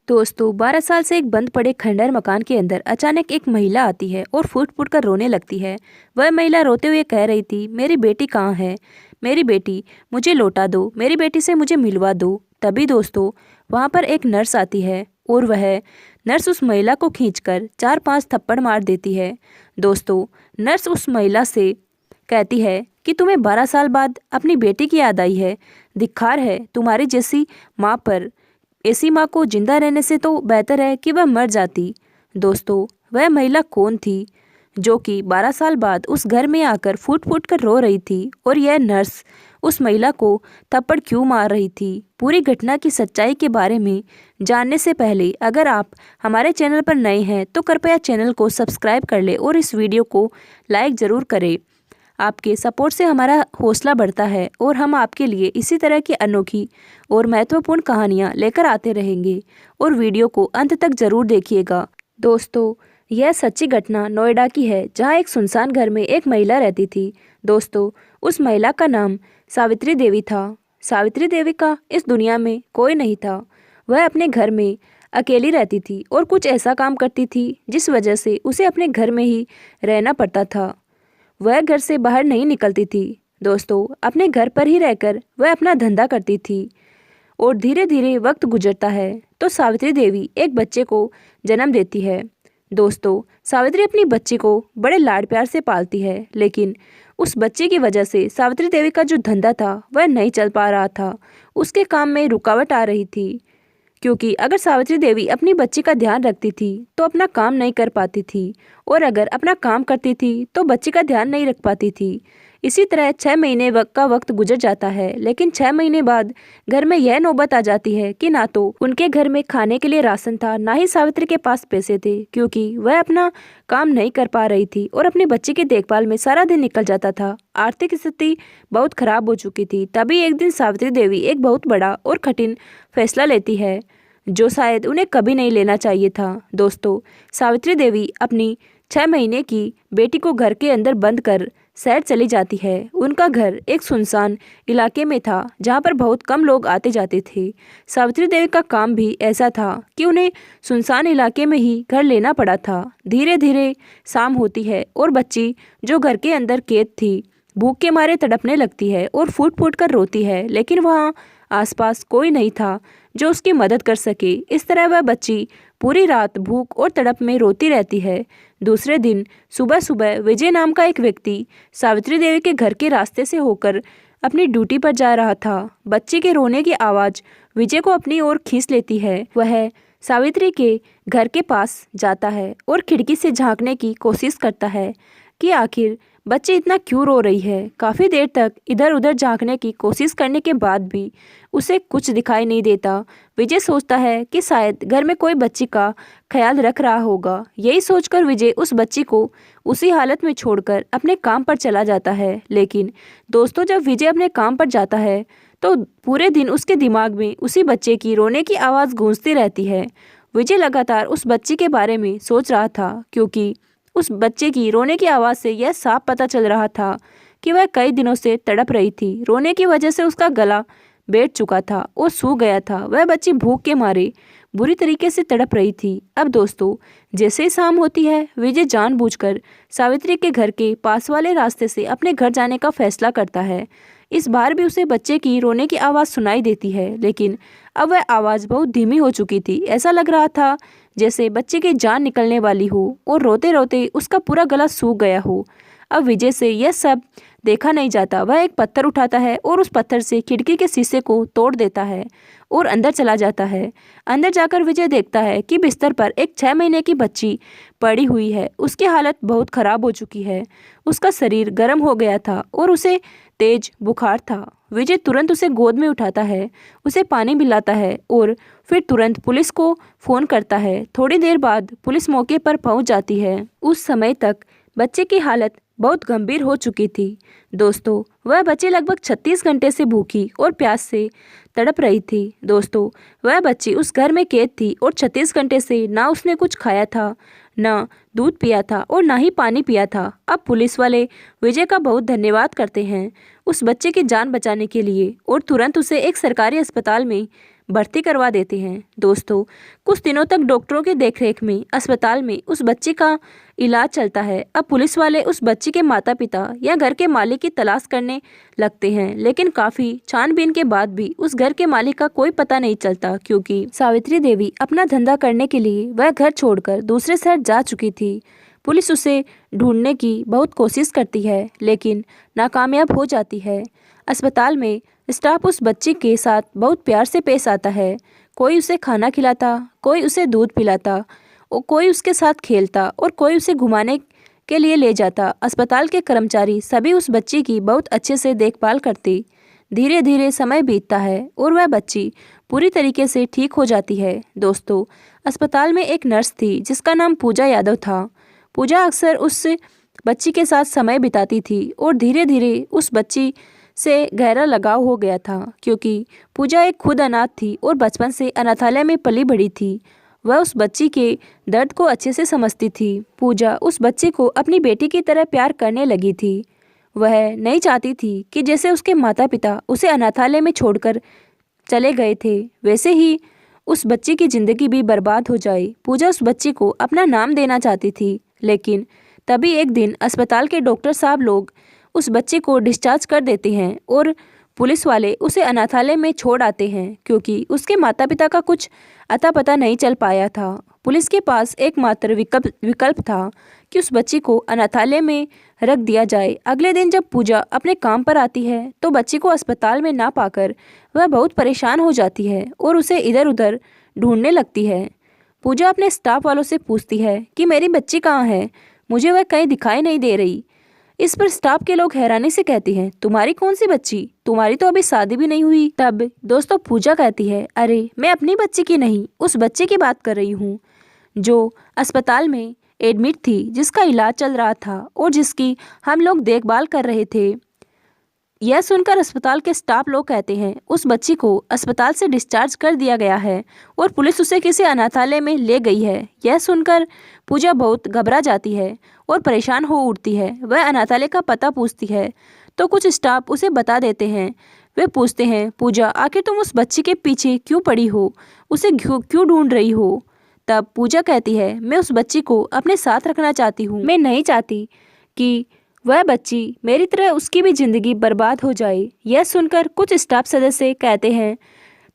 दोस्तों 12 साल से एक बंद पड़े खंडहर मकान के अंदर अचानक एक महिला आती है और फूट फूट कर रोने लगती है। वह महिला रोते हुए कह रही थी, मेरी बेटी कहाँ है? मेरी बेटी मुझे लौटा दो, मेरी बेटी से मुझे मिलवा दो। तभी दोस्तों वहाँ पर एक नर्स आती है और वह नर्स उस महिला को खींचकर 4-5 थप्पड़ मार देती है। दोस्तों नर्स उस महिला से कहती है कि तुम्हें 12 साल बाद अपनी बेटी की याद आई है। धिक्कार है तुम्हारी जैसी माँ पर। ऐसी माँ को जिंदा रहने से तो बेहतर है कि वह मर जाती। दोस्तों वह महिला कौन थी जो कि 12 साल बाद उस घर में आकर फूट फूट कर रो रही थी, और यह नर्स उस महिला को थप्पड़ क्यों मार रही थी? पूरी घटना की सच्चाई के बारे में जानने से पहले अगर आप हमारे चैनल पर नए हैं तो कृपया चैनल को सब्सक्राइब कर ले और इस वीडियो को लाइक ज़रूर करें। आपके सपोर्ट से हमारा हौसला बढ़ता है और हम आपके लिए इसी तरह की अनोखी और महत्वपूर्ण कहानियाँ लेकर आते रहेंगे, और वीडियो को अंत तक ज़रूर देखिएगा। दोस्तों यह सच्ची घटना नोएडा की है, जहाँ एक सुनसान घर में एक महिला रहती थी। दोस्तों उस महिला का नाम सावित्री देवी था। सावित्री देवी का इस दुनिया में कोई नहीं था। वह अपने घर में अकेली रहती थी और कुछ ऐसा काम करती थी जिस वजह से उसे अपने घर में ही रहना पड़ता था। वह घर से बाहर नहीं निकलती थी। दोस्तों अपने घर पर ही रहकर वह अपना धंधा करती थी, और धीरे धीरे वक्त गुजरता है तो सावित्री देवी एक बच्चे को जन्म देती है। दोस्तों सावित्री अपनी बच्ची को बड़े लाड प्यार से पालती है, लेकिन उस बच्चे की वजह से सावित्री देवी का जो धंधा था वह नहीं चल पा रहा था। उसके काम में रुकावट आ रही थी, क्योंकि अगर सावित्री देवी अपनी बच्ची का ध्यान रखती थी तो अपना काम नहीं कर पाती थी, और अगर अपना काम करती थी तो बच्ची का ध्यान नहीं रख पाती थी। इसी तरह 6 महीने का वक्त गुजर जाता है, लेकिन 6 महीने बाद घर में यह नौबत आ जाती है कि ना तो उनके घर में खाने के लिए राशन था, ना ही सावित्री के पास पैसे थे, क्योंकि वह अपना काम नहीं कर पा रही थी और अपनी बच्ची की देखभाल में सारा दिन निकल जाता था। आर्थिक स्थिति बहुत खराब हो चुकी थी। तभी एक दिन सावित्री देवी एक बहुत बड़ा और कठिन फैसला लेती है, जो शायद उन्हें कभी नहीं लेना चाहिए था। दोस्तों सावित्री देवी अपनी 6 महीने की बेटी को घर के अंदर बंद कर शहर चली जाती है। उनका घर एक सुनसान इलाके में था, जहाँ पर बहुत कम लोग आते जाते थे। सावित्री देवी का काम भी ऐसा था कि उन्हें सुनसान इलाके में ही घर लेना पड़ा था। धीरे धीरे शाम होती है और बच्ची जो घर के अंदर कैद थी भूख के मारे तड़पने लगती है और फूट फूट कर रोती है, लेकिन वहाँ आसपास कोई नहीं था जो उसकी मदद कर सके। इस तरह वह बच्ची पूरी रात भूख और तड़प में रोती रहती है। दूसरे दिन सुबह सुबह विजय नाम का एक व्यक्ति सावित्री देवी के घर के रास्ते से होकर अपनी ड्यूटी पर जा रहा था। बच्ची के रोने की आवाज़ विजय को अपनी ओर खींच लेती है। वह सावित्री के घर के पास जाता है और खिड़की से झांकने की कोशिश करता है कि आखिर बच्ची इतना क्यों रो रही है। काफ़ी देर तक इधर उधर झांकने की कोशिश करने के बाद भी उसे कुछ दिखाई नहीं देता। विजय सोचता है कि शायद घर में कोई बच्ची का ख्याल रख रहा होगा। यही सोचकर विजय उस बच्ची को उसी हालत में छोड़कर अपने काम पर चला जाता है। लेकिन दोस्तों जब विजय अपने काम पर जाता है तो पूरे दिन उसके दिमाग में उसी बच्चे की रोने की आवाज़ गूंजती रहती है। विजय लगातार उस बच्ची के बारे में सोच रहा था, क्योंकि उस बच्चे की रोने की आवाज़ से यह साफ पता चल रहा था कि वह कई दिनों से तड़प रही थी। रोने की वजह से उसका गला बैठ चुका था और सूख गया था। वह बच्ची भूख के मारे बुरी तरीके से तड़प रही थी। अब दोस्तों जैसे ही शाम होती है विजय जानबूझकर सावित्री के घर के पास वाले रास्ते से अपने घर जाने का फैसला करता है। इस बार भी उसे बच्चे की रोने की आवाज़ सुनाई देती है, लेकिन अब वह आवाज़ बहुत धीमी हो चुकी थी। ऐसा लग रहा था जैसे बच्चे की जान निकलने वाली हो और रोते रोते उसका पूरा गला सूख गया हो। अब विजय से यह सब देखा नहीं जाता। वह एक पत्थर उठाता है और उस पत्थर से खिड़की के शीशे को तोड़ देता है और अंदर चला जाता है। अंदर जाकर विजय देखता है कि बिस्तर पर एक 6 महीने की बच्ची पड़ी हुई है। उसकी हालत बहुत खराब हो चुकी है। उसका शरीर गर्म हो गया था और उसे तेज बुखार था। विजय तुरंत उसे गोद में उठाता है, उसे पानी पिलाता है और फिर तुरंत पुलिस को फ़ोन करता है। थोड़ी देर बाद पुलिस मौके पर पहुंच जाती है। उस समय तक बच्चे की हालत बहुत गंभीर हो चुकी थी। दोस्तों वह बच्ची लगभग 36 घंटे से भूखी और प्यास से तड़प रही थी। दोस्तों वह बच्ची उस घर में कैद थी और 36 घंटे से ना उसने कुछ खाया था, ना दूध पिया था और ना ही पानी पिया था। अब पुलिस वाले विजय का बहुत धन्यवाद करते हैं उस बच्चे की जान बचाने के लिए, और तुरंत उसे एक सरकारी अस्पताल में भर्ती करवा देते हैं। दोस्तों, कुछ दिनों तक डॉक्टरों की देखरेख में अस्पताल में उस बच्ची का इलाज चलता है। अब पुलिस वाले उस बच्ची के माता पिता या घर के मालिक की तलाश करने लगते हैं, लेकिन काफ़ी छानबीन के बाद भी उस घर के मालिक का कोई पता नहीं चलता, क्योंकि सावित्री देवी अपना धंधा करने के लिए वह घर छोड़कर दूसरे शहर जा चुकी थी। पुलिस उसे ढूंढने की बहुत कोशिश करती है, लेकिन नाकामयाब हो जाती है। अस्पताल में स्टाफ उस बच्ची के साथ बहुत प्यार से पेश आता है। कोई उसे खाना खिलाता, कोई उसे दूध पिलाता, और कोई उसके साथ खेलता और कोई उसे घुमाने के लिए ले जाता। अस्पताल के कर्मचारी सभी उस बच्ची की बहुत अच्छे से देखभाल करते। धीरे धीरे समय बीतता है और वह बच्ची पूरी तरीके से ठीक हो जाती है। दोस्तों, अस्पताल में एक नर्स थी जिसका नाम पूजा यादव था। पूजा अक्सर उस बच्ची के साथ समय बिताती थी और धीरे धीरे उस बच्ची से गहरा लगाव हो गया था, क्योंकि पूजा एक खुद अनाथ थी और बचपन से अनाथालय में पली बड़ी थी। वह उस बच्ची के दर्द को अच्छे से समझती थी। पूजा उस बच्ची को अपनी बेटी की तरह प्यार करने लगी थी। वह नहीं चाहती थी कि जैसे उसके माता पिता उसे अनाथालय में छोड़कर चले गए थे, वैसे ही उस बच्ची की ज़िंदगी भी बर्बाद हो जाए। पूजा उस बच्ची को अपना नाम देना चाहती थी, लेकिन तभी एक दिन अस्पताल के डॉक्टर साहब लोग उस बच्चे को डिस्चार्ज कर देते हैं और पुलिस वाले उसे अनाथालय में छोड़ आते हैं, क्योंकि उसके माता पिता का कुछ अता पता नहीं चल पाया था। पुलिस के पास एकमात्र विकल्प था कि उस बच्ची को अनाथालय में रख दिया जाए। अगले दिन जब पूजा अपने काम पर आती है तो बच्ची को अस्पताल में ना पाकर वह बहुत परेशान हो जाती है और उसे इधर उधर ढूंढने लगती है। पूजा अपने स्टाफ वालों से पूछती है कि मेरी बच्ची कहाँ है, मुझे वह कहीं दिखाई नहीं दे रही। इस पर स्टाफ के लोग हैरानी से कहते हैं, तुम्हारी कौन सी बच्ची, तुम्हारी तो अभी शादी भी नहीं हुई। तब दोस्तों पूजा कहती है, अरे मैं अपनी बच्ची की नहीं, उस बच्चे की बात कर रही हूँ जो अस्पताल में एडमिट थी, जिसका इलाज चल रहा था और जिसकी हम लोग देखभाल कर रहे थे। यह सुनकर अस्पताल के स्टाफ लोग कहते हैं, उस बच्ची को अस्पताल से डिस्चार्ज कर दिया गया है और पुलिस उसे किसी अनाथालय में ले गई है। यह सुनकर पूजा बहुत घबरा जाती है और परेशान हो उठती है। वह अनाथालय का पता पूछती है तो कुछ स्टाफ उसे बता देते हैं। वे पूछते हैं, पूजा आखिर तुम उस बच्ची के पीछे क्यों पड़ी हो, उसे क्यों ढूंढ रही हो। तब पूजा कहती है, मैं उस बच्ची को अपने साथ रखना चाहती हूँ। मैं नहीं चाहती कि वह बच्ची मेरी तरह उसकी भी ज़िंदगी बर्बाद हो जाए। यह सुनकर कुछ स्टाफ सदस्य कहते हैं,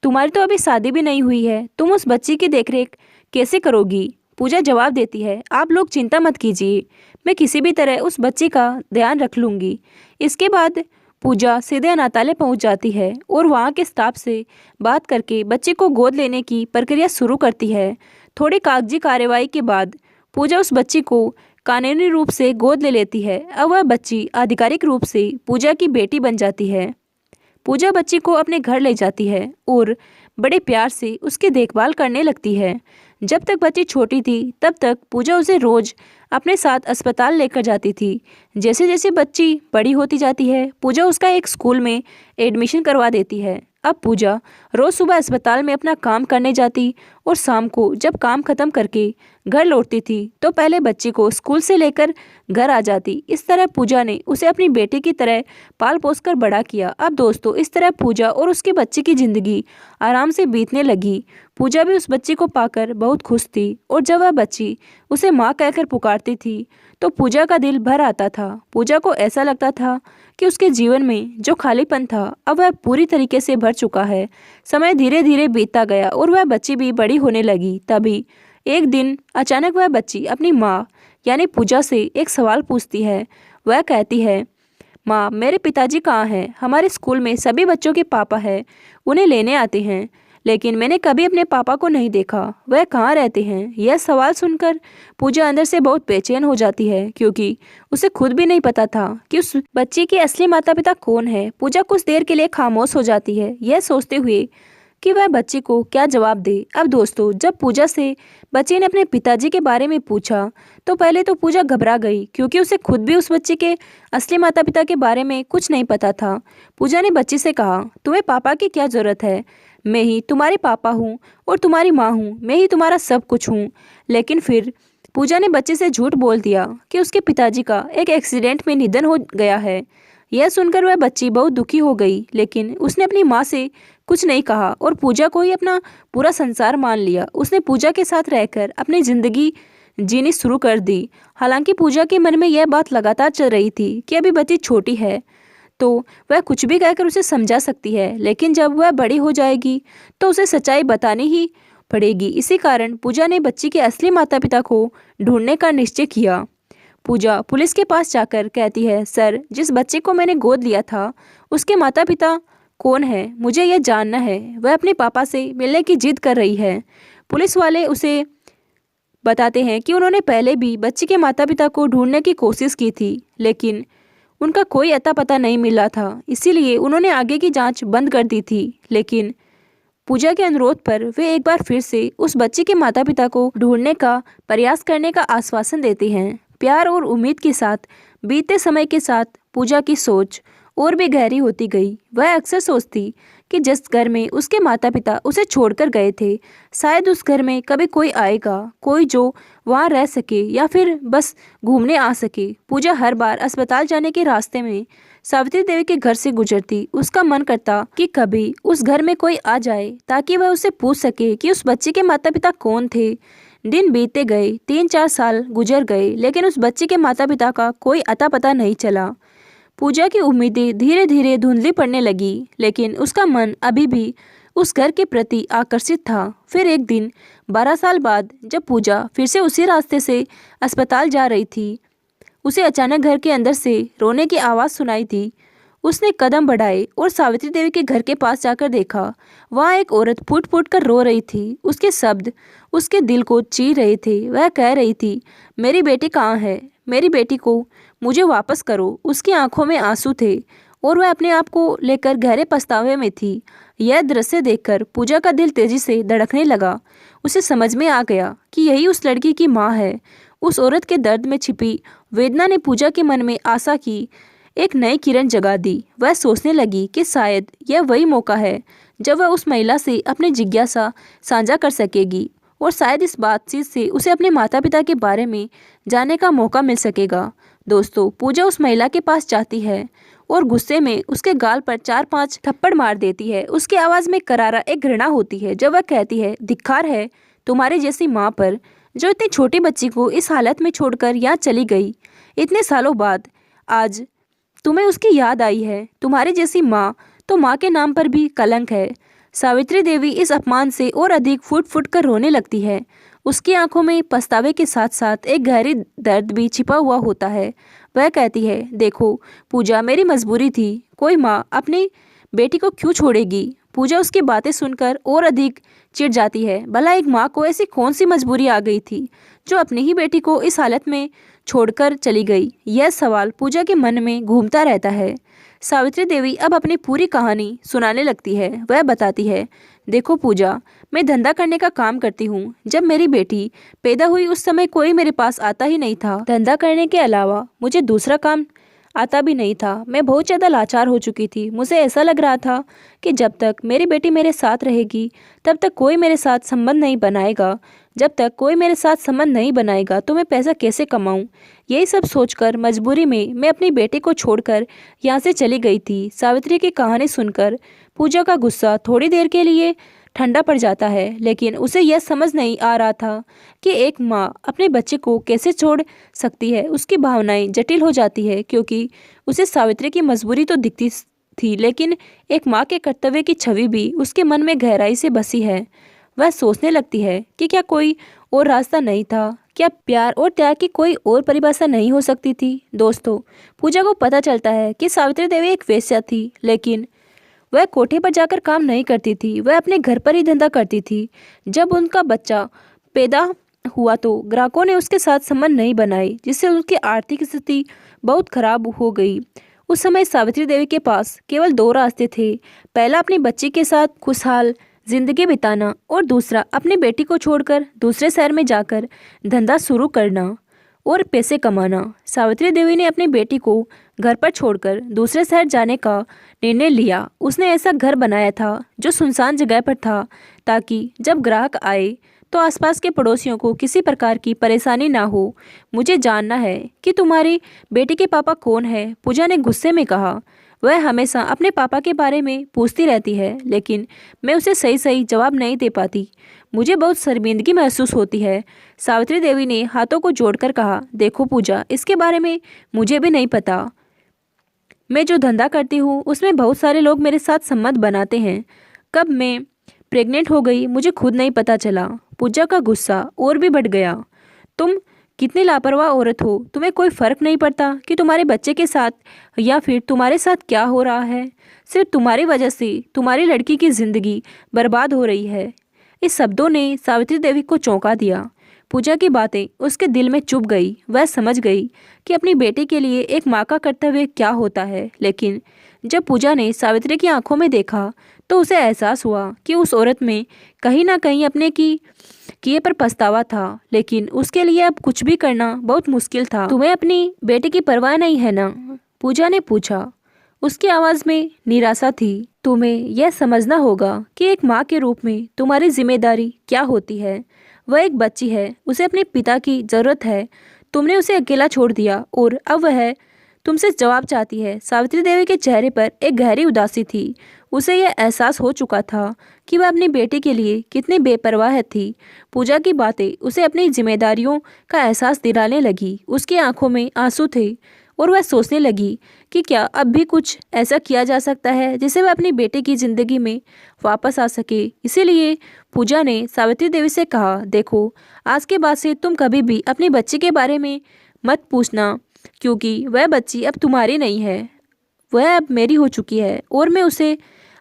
तुम्हारी तो अभी शादी भी नहीं हुई है, तुम उस बच्ची की देखरेख कैसे करोगी। पूजा जवाब देती है, आप लोग चिंता मत कीजिए, मैं किसी भी तरह उस बच्ची का ध्यान रख लूँगी। इसके बाद पूजा सीधे अनाथालय पहुंच जाती है और वहां के स्टाफ से बात करके बच्चे को गोद लेने की प्रक्रिया शुरू करती है। थोड़ी कागजी कार्रवाई के बाद पूजा उस बच्ची को कानूनी रूप से गोद ले लेती है। अब वह बच्ची आधिकारिक रूप से पूजा की बेटी बन जाती है। पूजा बच्ची को अपने घर ले जाती है और बड़े प्यार से उसकी देखभाल करने लगती है। जब तक बच्ची छोटी थी तब तक पूजा उसे रोज अपने साथ अस्पताल लेकर जाती थी। जैसे जैसे बच्ची बड़ी होती जाती है, पूजा उसका एक स्कूल में एडमिशन करवा देती है। अब पूजा रोज़ सुबह अस्पताल में अपना काम करने जाती और शाम को जब काम खत्म करके घर लौटती थी तो पहले बच्ची को स्कूल से लेकर घर आ जाती। इस तरह पूजा ने उसे अपनी बेटी की तरह पाल पोस कर बड़ा किया। अब दोस्तों, इस तरह पूजा और उसके बच्चे की ज़िंदगी आराम से बीतने लगी। पूजा भी उस बच्ची को पाकर बहुत खुश थी और जब वह बच्ची उसे माँ कहकर पुकारती थी तो पूजा का दिल भर आता था। पूजा को ऐसा लगता था कि उसके जीवन में जो खालीपन था अब वह पूरी तरीके से भर चुका है। समय धीरे धीरे बीतता गया और वह बच्ची भी बड़ी होने लगी। तभी एक दिन अचानक वह बच्ची अपनी माँ यानी पूजा से एक सवाल पूछती है। वह कहती है, माँ मेरे पिताजी कहाँ हैं? हमारे स्कूल में सभी बच्चों के पापा हैं, उन्हें लेने आते हैं, लेकिन मैंने कभी अपने पापा को नहीं देखा, वह कहाँ रहते हैं? यह सवाल सुनकर पूजा अंदर से बहुत बेचैन हो जाती है, क्योंकि उसे खुद भी नहीं पता था कि उस बच्ची के असली माता पिता कौन है। पूजा कुछ देर के लिए खामोश हो जाती है, यह सोचते हुए कि वह बच्ची को क्या जवाब दे। अब दोस्तों, जब पूजा से बच्ची ने अपने पिताजी के बारे में पूछा तो पहले तो पूजा घबरा गई, क्योंकि उसे खुद भी उस बच्ची के असली माता पिता के बारे में कुछ नहीं पता था। पूजा ने बच्ची से कहा, तुम्हें पापा की क्या ज़रूरत है? मैं ही तुम्हारे पापा हूँ और तुम्हारी माँ हूँ, मैं ही तुम्हारा सब कुछ हूँ। लेकिन फिर पूजा ने बच्चे से झूठ बोल दिया कि उसके पिताजी का एक एक्सीडेंट में निधन हो गया है। यह सुनकर वह बच्ची बहुत दुखी हो गई, लेकिन उसने अपनी माँ से कुछ नहीं कहा और पूजा को ही अपना पूरा संसार मान लिया। उसने पूजा के साथ रहकर अपनी जिंदगी जीनी शुरू कर दी। हालांकि पूजा के मन में यह बात लगातार चल रही थी कि अभी बच्ची छोटी है तो वह कुछ भी कहकर उसे समझा सकती है, लेकिन जब वह बड़ी हो जाएगी तो उसे सच्चाई बतानी ही पड़ेगी। इसी कारण पूजा ने बच्ची के असली माता पिता को ढूंढने का निश्चय किया। पूजा पुलिस के पास जाकर कहती है, सर, जिस बच्चे को मैंने गोद लिया था उसके माता पिता कौन है? मुझे यह जानना है। वह अपने पापा से मिलने की जिद कर रही है। पुलिस वाले उसे बताते हैं कि उन्होंने पहले भी बच्ची के माता पिता को ढूंढने की कोशिश की थी, लेकिन उनका कोई अता पता नहीं मिला था, इसीलिए उन्होंने आगे की जांच बंद कर दी थी। लेकिन पूजा के अनुरोध पर वे एक बार फिर से उस बच्चे के माता पिता को ढूंढने का प्रयास करने का आश्वासन देते हैं। प्यार और उम्मीद के साथ बीते समय के साथ पूजा की सोच और भी गहरी होती गई। वह अक्सर सोचती कि जिस घर में उसके माता पिता उसे छोड़कर गए थे, शायद उस घर में कभी कोई आएगा, कोई जो वहाँ रह सके या फिर बस घूमने आ सके। पूजा हर बार अस्पताल जाने के रास्ते में सावित्री देवी के घर से गुजरती। उसका मन करता कि कभी उस घर में कोई आ जाए ताकि वह उससे पूछ सके कि उस बच्चे के माता पिता कौन थे। दिन बीतते गए, 3-4 साल गुजर गए, लेकिन उस बच्चे के माता पिता का कोई अता पता नहीं चला। पूजा की उम्मीदें धीरे धीरे धुंधली पड़ने लगी, लेकिन उसका मन अभी भी उस घर के प्रति आकर्षित था। फिर एक दिन 12 साल बाद जब पूजा फिर से उसी रास्ते से अस्पताल जा रही थी, उसे अचानक घर के अंदर से रोने की आवाज़ सुनाई दी। उसने कदम बढ़ाए और सावित्री देवी के घर के पास जाकर देखा। वहाँ एक औरत फूट फूट कर रो रही थी। उसके शब्द उसके दिल को चीर रहे थे। वह कह रही थी, मेरी बेटी कहाँ है? मेरी बेटी को मुझे वापस करो। उसकी आंखों में आंसू थे और वह अपने आप को लेकर गहरे पछतावे में थी। यह दृश्य देखकर पूजा का दिल तेजी से धड़कने लगा। उसे समझ में आ गया कि यही उस लड़की की माँ है। उस औरत के दर्द में छिपी वेदना ने पूजा के मन में आशा की एक नई किरण जगा दी। वह सोचने लगी कि शायद यह वही मौका है जब वह उस महिला से अपनी जिज्ञासा साझा कर सकेगी और शायद इस बातचीत से उसे अपने माता पिता के बारे में जानने का मौका मिल सकेगा। दोस्तों, पूजा उस महिला के पास जाती है और गुस्से में उसके गाल पर 4-5 थप्पड़ मार देती है। उसकी आवाज़ में करारा एक घृणा होती है जब वह कहती है, धिक्कार है तुम्हारी जैसी माँ पर जो इतनी छोटी बच्ची को इस हालत में छोड़कर यहाँ चली गई। इतने सालों बाद आज तुम्हें उसकी याद आई है। तुम्हारी जैसी माँ तो माँ के नाम पर भी कलंक है। सावित्री देवी इस अपमान से और अधिक फूट फूट कर रोने लगती है। उसकी आंखों में पछतावे के साथ साथ एक गहरी दर्द भी छिपा हुआ होता है। वह कहती है, देखो पूजा, मेरी मजबूरी थी। कोई माँ अपनी बेटी को क्यों छोड़ेगी? पूजा उसकी बातें सुनकर और अधिक चिढ़ जाती है। भला एक माँ को ऐसी कौन सी मजबूरी आ गई थी जो अपनी ही बेटी को इस हालत में छोड़कर चली गई? यह सवाल पूजा के मन में घूमता रहता है। सावित्री देवी अब अपनी पूरी कहानी सुनाने लगती है। वह बताती है, देखो पूजा, मैं धंधा करने का काम करती हूँ। जब मेरी बेटी पैदा हुई उस समय कोई मेरे पास आता ही नहीं था। धंधा करने के अलावा मुझे दूसरा काम आता भी नहीं था। मैं बहुत ज़्यादा लाचार हो चुकी थी। मुझे ऐसा लग रहा था कि जब तक मेरी बेटी मेरे साथ रहेगी तब तक कोई मेरे साथ संबंध नहीं बनाएगा। जब तक कोई मेरे साथ संबंध नहीं बनाएगा तो मैं पैसा कैसे कमाऊं? यही सब सोचकर मजबूरी में मैं अपनी बेटी को छोड़कर यहाँ से चली गई थी। सावित्री की कहानी सुनकर पूजा का गुस्सा थोड़ी देर के लिए ठंडा पड़ जाता है, लेकिन उसे यह समझ नहीं आ रहा था कि एक माँ अपने बच्चे को कैसे छोड़ सकती है। उसकी भावनाएं जटिल हो जाती है क्योंकि उसे सावित्री की मजबूरी तो दिखती थी, लेकिन एक माँ के कर्तव्य की छवि भी उसके मन में गहराई से बसी है। वह सोचने लगती है कि क्या कोई और रास्ता नहीं था? क्या प्यार और त्याग की कोई और परिभाषा नहीं हो सकती थी? दोस्तों, पूजा को पता चलता है कि सावित्री देवी एक वेश्या थी, लेकिन वह कोठे पर जाकर काम नहीं करती थी। वह अपने घर पर ही धंधा करती थी। जब उनका बच्चा पैदा हुआ तो ग्राहकों ने उसके साथ संबंध नहीं बनाए, जिससे उसकी आर्थिक स्थिति बहुत खराब हो गई। उस समय सावित्री देवी के पास केवल 2 रास्ते थे। पहला, अपनी बच्ची के साथ खुशहाल जिंदगी बिताना और दूसरा, अपनी बेटी को छोड़कर दूसरे शहर में जाकर धंधा शुरू करना और पैसे कमाना। सावित्री देवी ने अपनी बेटी को घर पर छोड़कर दूसरे शहर जाने का निर्णय लिया। उसने ऐसा घर बनाया था जो सुनसान जगह पर था, ताकि जब ग्राहक आए तो आसपास के पड़ोसियों को किसी प्रकार की परेशानी ना हो। मुझे जानना है कि तुम्हारी बेटी के पापा कौन है, पूजा ने गुस्से में कहा। वह हमेशा अपने पापा के बारे में पूछती रहती है, लेकिन मैं उसे सही सही जवाब नहीं दे पाती। मुझे बहुत शर्मिंदगी महसूस होती है। सावित्री देवी ने हाथों को जोड़कर कहा, देखो पूजा, इसके बारे में मुझे भी नहीं पता। मैं जो धंधा करती हूँ उसमें बहुत सारे लोग मेरे साथ सम्मत बनाते हैं। कब मैं प्रेग्नेंट हो गई मुझे खुद नहीं पता चला। पूजा का गुस्सा और भी बढ़ गया। तुम कितनी लापरवाह औरत हो। तुम्हें कोई फर्क नहीं पड़ता कि तुम्हारे बच्चे के साथ या फिर तुम्हारे साथ क्या हो रहा है। सिर्फ तुम्हारी वजह से तुम्हारी लड़की की जिंदगी बर्बाद हो रही है। इस शब्दों ने सावित्री देवी को चौंका दिया। पूजा की बातें उसके दिल में चुभ गई। वह समझ गई कि अपनी बेटी के लिए एक माँ का कर्तव्य क्या होता है। लेकिन जब पूजा ने सावित्री की आंखों में देखा तो उसे एहसास हुआ कि उस औरत में कहीं ना कहीं अपने किए पर पछतावा था। लेकिन उसके लिए अब कुछ भी करना बहुत मुश्किल था। तुम्हें अपनी बेटी की परवाह नहीं है ना, पूजा ने पूछा। उसकी आवाज़ में निराशा थी। तुम्हें यह समझना होगा कि एक माँ के रूप में तुम्हारी जिम्मेदारी क्या होती है। वह एक बच्ची है, उसे अपने पिता की ज़रूरत है। तुमने उसे अकेला छोड़ दिया और अब वह तुमसे जवाब चाहती है। सावित्री देवी के चेहरे पर एक गहरी उदासी थी। उसे यह एहसास हो चुका था कि वह अपनी बेटी के लिए कितनी बेपरवाह थी। पूजा की बातें उसे अपनी जिम्मेदारियों का एहसास दिलाने लगी। उसकी आंखों में आंसू थे और वह सोचने लगी कि क्या अब भी कुछ ऐसा किया जा सकता है जिससे वह अपनी बेटे की ज़िंदगी में वापस आ सके। इसीलिए पूजा ने सावित्री देवी से कहा, देखो, आज के बाद से तुम कभी भी अपनी बच्ची के बारे में मत पूछना, क्योंकि वह बच्ची अब तुम्हारी नहीं है, वह अब मेरी हो चुकी है और मैं उसे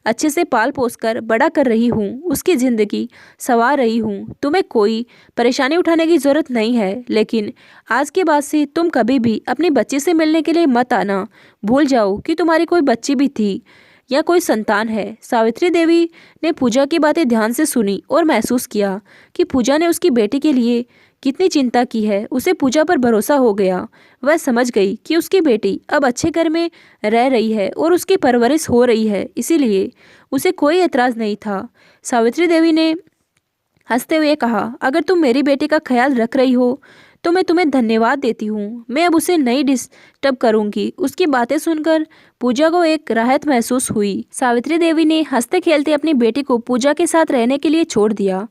अच्छे से पाल पोस कर बड़ा कर रही हूँ, उसकी ज़िंदगी संवार रही हूँ। तुम्हें कोई परेशानी उठाने की ज़रूरत नहीं है। लेकिन आज के बाद से तुम कभी भी अपनी बच्ची से मिलने के लिए मत आना। भूल जाओ कि तुम्हारी कोई बच्ची भी थी या कोई संतान है। सावित्री देवी ने पूजा की बातें ध्यान से सुनी और महसूस किया कि पूजा ने उसकी बेटी के लिए कितनी चिंता की है। उसे पूजा पर भरोसा हो गया। वह समझ गई कि उसकी बेटी अब अच्छे घर में रह रही है और उसकी परवरिश हो रही है, इसीलिए उसे कोई एतराज़ नहीं था। सावित्री देवी ने हंसते हुए कहा, अगर तुम मेरी बेटी का ख्याल रख रही हो तो मैं तुम्हें धन्यवाद देती हूँ। मैं अब उसे नहीं डिस्टर्ब करूँगी। उसकी बातें सुनकर पूजा को एक राहत महसूस हुई। सावित्री देवी ने हंसते खेलते अपनी बेटी को पूजा के साथ रहने के लिए छोड़ दिया।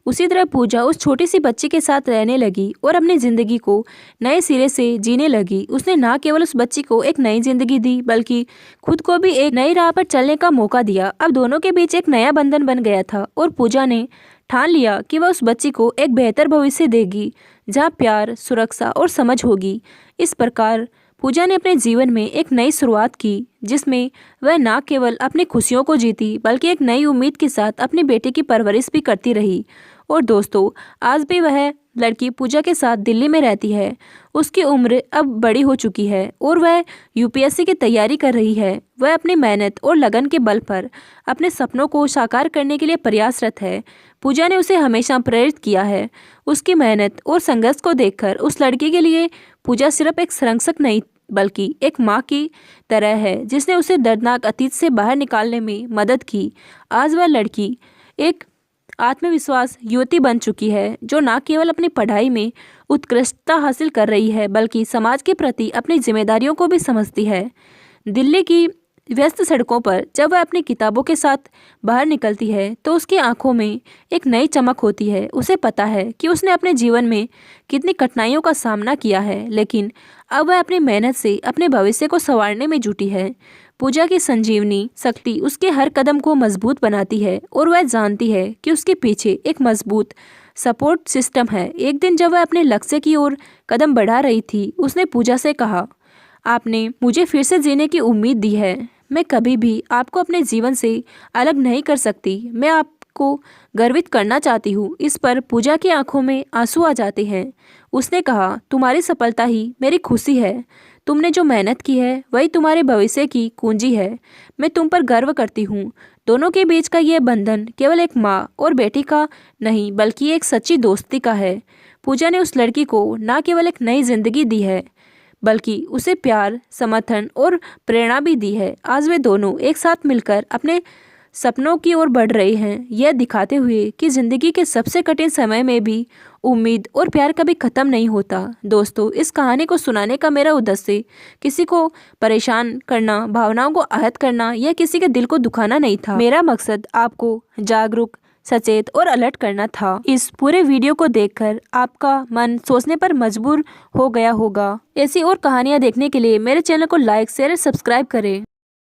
उसी तरह पूजा उस छोटी सी बच्ची के साथ रहने लगी और अपनी ज़िंदगी को नए सिरे से जीने लगी। उसने न केवल उस बच्ची को एक नई ज़िंदगी दी, बल्कि खुद को भी एक नई राह पर चलने का मौका दिया। अब दोनों के बीच एक नया बंधन बन गया था और पूजा ने ठान लिया कि वह उस बच्ची को एक बेहतर भविष्य देगी, जहाँ प्यार, सुरक्षा और समझ होगी। इस प्रकार पूजा ने अपने जीवन में एक नई शुरुआत की, जिसमें वह न केवल अपनी खुशियों को जीती, बल्कि एक नई उम्मीद के साथ अपनी बेटी की परवरिश भी करती रही। और दोस्तों, आज भी वह लड़की पूजा के साथ दिल्ली में रहती है। उसकी उम्र अब बड़ी हो चुकी है और वह यूपीएससी की तैयारी कर रही है। वह अपनी मेहनत और लगन के बल पर अपने सपनों को साकार करने के लिए प्रयासरत है। पूजा ने उसे हमेशा प्रेरित किया है। उसकी मेहनत और संघर्ष को देखकर उस लड़की के लिए पूजा सिर्फ एक संरक्षक नहीं, बल्कि एक माँ की तरह है, जिसने उसे दर्दनाक अतीत से बाहर निकालने में मदद की। आज वह लड़की एक आत्मविश्वास युवती बन चुकी है, जो न केवल अपनी पढ़ाई में उत्कृष्टता हासिल कर रही है, बल्कि समाज के प्रति अपनी जिम्मेदारियों को भी समझती है। दिल्ली की व्यस्त सड़कों पर जब वह अपनी किताबों के साथ बाहर निकलती है तो उसकी आंखों में एक नई चमक होती है। उसे पता है कि उसने अपने जीवन में कितनी कठिनाइयों का सामना किया है, लेकिन अब वह अपनी मेहनत से अपने भविष्य को संवारने में जुटी है। पूजा की संजीवनी शक्ति उसके हर कदम को मजबूत बनाती है और वह जानती है कि उसके पीछे एक मजबूत सपोर्ट सिस्टम है। एक दिन जब वह अपने लक्ष्य की ओर कदम बढ़ा रही थी, उसने पूजा से कहा, आपने मुझे फिर से जीने की उम्मीद दी है। मैं कभी भी आपको अपने जीवन से अलग नहीं कर सकती। मैं आपको गर्वित करना चाहती हूँ। इस पर पूजा की आंखों में आंसू आ जाते हैं। उसने कहा, तुम्हारी सफलता ही मेरी खुशी है। तुमने जो मेहनत की है वही तुम्हारे भविष्य की कुंजी है। मैं तुम पर गर्व करती हूँ। दोनों के बीच का यह बंधन केवल एक माँ और बेटी का नहीं, बल्कि एक सच्ची दोस्ती का है। पूजा ने उस लड़की को न केवल एक नई जिंदगी दी है, बल्कि उसे प्यार, समर्थन और प्रेरणा भी दी है। आज वे दोनों एक साथ मिलकर अपने सपनों की ओर बढ़ रहे हैं, यह दिखाते हुए कि जिंदगी के सबसे कठिन समय में भी उम्मीद और प्यार कभी खत्म नहीं होता। दोस्तों, इस कहानी को सुनाने का मेरा उद्देश्य किसी को परेशान करना, भावनाओं को आहत करना या किसी के दिल को दुखाना नहीं था। मेरा मकसद आपको जागरूक, सचेत और अलर्ट करना था। इस पूरे वीडियो को देखकर आपका मन सोचने पर मजबूर हो गया होगा। ऐसी और कहानियाँ देखने के लिए मेरे चैनल को लाइक, शेयर और सब्सक्राइब करें।